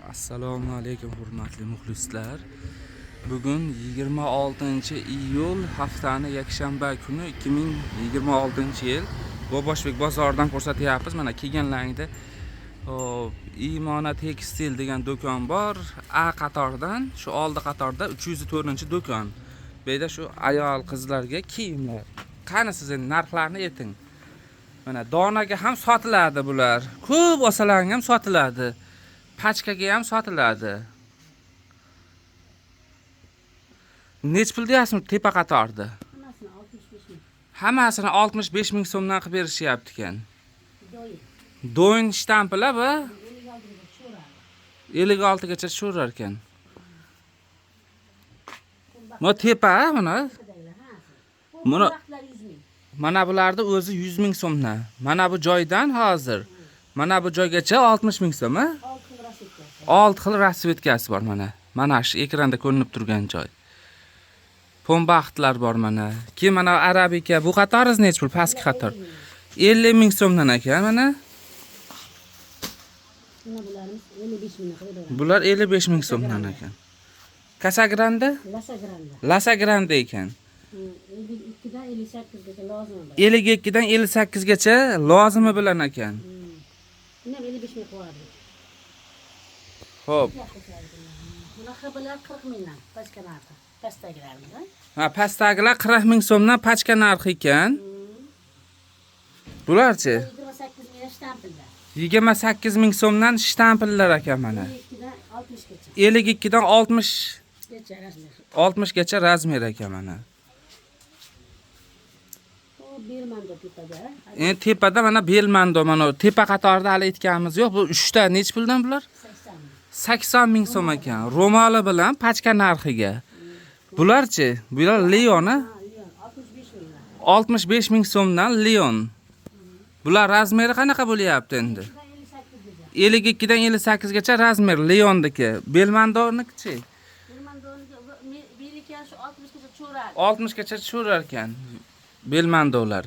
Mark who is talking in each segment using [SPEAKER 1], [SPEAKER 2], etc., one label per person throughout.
[SPEAKER 1] Assalomu alaykum hurmatli muxlislar. Bugun 26-iyul haftani yakshanba kuni 2026-yil. Boboshbek bozoridan ko'rsatyapmiz. Mana kelganlaringda Imona tekstil degan do'kon bor. A qatordan, shu oldi qatorda 304-do'kon. Bu yerda shu ayol qizlarga kiyimlar. Qani siz endi narxlarni ayting. Mana donaga ham sotiladi bular. Ko'p olsalarga ham sotiladi. Pachkaga ham sotiladi. Nech pul deyapsiz tepa qatorda? Hammasini 65 ming so'mdan qilib berishyapti ekan. Do'yin shtampilar bu 56 gacha tushirar ekan. Bu tepa mana bularda o'zi 100 ming so'mdan. Mana bu joydan hozir mana bu joygacha 60 ming so'm, 6 xil rasvetkasi bor mana. Mana shu ekranda ko'rinib turgan joy. Pombaxtlar bor mana. Keyin mana arabika bu qatoringiz nech pul? Pastki qator. 50 ming so'mdan ekan mana. Bular 55 ming so'mdan ekan. Kasagranda? Lasagranda ekan. 52 dan 58 gacha lozimi bilan ekan. Xo'p. Ha, pastdagilar 40 ming so'mdan pachka narxi ekan. Bularchi? 28 ming so'mdan shtampillar ekan mana. 52 dan 60 gacha razmer ekan mana. Endi tepada mana belmando mana tepa qatorda hali aytganimiz yo'q. Bu 3 ta nech puldan bular? 80 ming so'm ekan. Romali bilan pachka narxiga. Bularchi? Bular Leon, 65 ming so'mdan Leon. Bular razmeri qanaqa bo'lyapti endi? 52 dan 58 gacha razmer Leondiki. Belmandonikichi? Belmandoniki 60 gacha tushirar ekan. Belmandolar.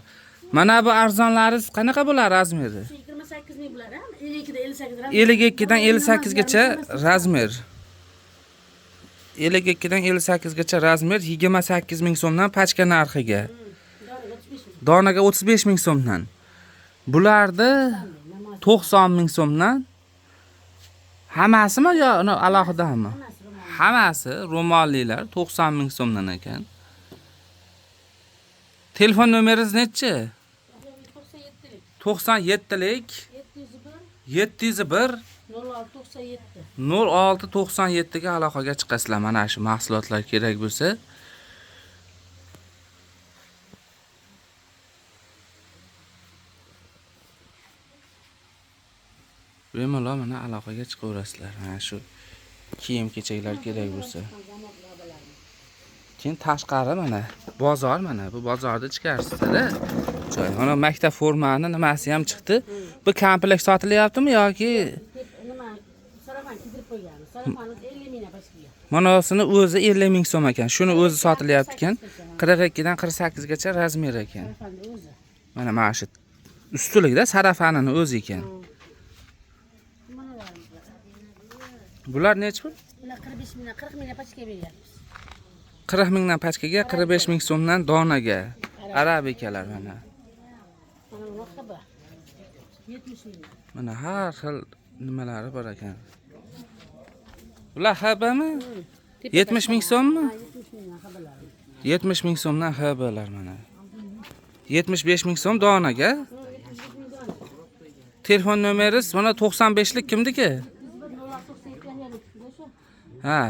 [SPEAKER 1] Mana bu arzonlaringiz qanaqa bo'lar razmeri? 28 ming bo'lar, 52 dan 58 gacha razmer. 52 dan 58 gacha razmer 28 ming so'mdan pachka narxiga. Donaga 35 ming so'mdan. Bularda 90 ming so'mdan. Hammasimi yo alohidami? Hammasi ro'mollilar 90 ming so'mdan ekan. Telefon nomeringiz nechi? 97lik 701 0697 ga aloqaga chiqasizlar. Mana shu mahsulotlar kerak bo'lsa. Bemalol mana aloqaga chiqaverasizlar. Mana shu kiyim-kechaklar kerak bo'lsa. Keyin tashqari mana bozor mana bu bozorda chiqarsizlar. Joy. Mana maktab formani nimasi ham chiqdi. Bu komplekt sotilyaptimi yoki sarafan kiydirib qo'ygan. Sarafani 50 ming pastga. Manasini o'zi 50 ming so'm ekan. Shuni o'zi sotilyapti ekan. 42 dan 48 gacha razmer ekan. Mana mana shu ustilikda sarafanini o'zi ekan. Bular nech pul? Bular 45 mingdan 40 mingdan pachkaga beryapmiz. 40 mingdan pachkaga, 45 ming so'mdan donaga. Arabikalar mana. Mana har xil nimalari bor ekan. Bular habami? 70 ming so'mmi? 70 ming so'mdan habalar mana. 75 ming so'm donaga. Telefon nomeringiz mana 95lik kimniki? Ha,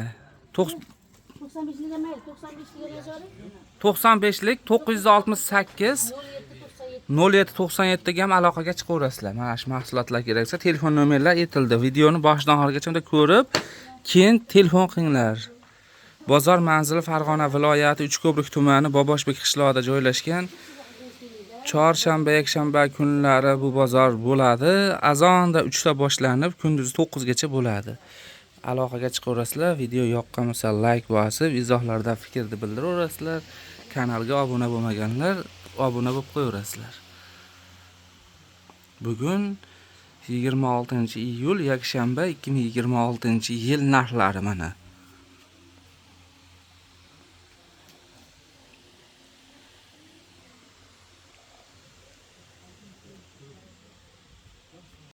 [SPEAKER 1] 95lik 968 0797 ga ham aloqaga chiqaverasizlar. Mana shu mahsulotlar kerak bo'lsa telefon nomerlar aytildi. Videoni boshidan oxirigacha ko'rib, keyin telefon qilinglar. Bozor manzili Farg'ona viloyati Uchko'prik tumani Boboshbek qishlog'ida joylashgan. Chorshanba, yakshanba kunlari bu bozor bo'ladi. Azonda 3 ta boshlanib, kunduzi 9 gacha bo'ladi. Aloqaga chiqaverasizlar. Video yoqqan bo'lsa like bosib, izohlarda fikrni bildiraverasizlar. Kanalga obuna bo'lmaganlar obuna bo'lib qo'yaverasizlar. Bugun 26 iyul yakshanba 2026 yil narxlari mana.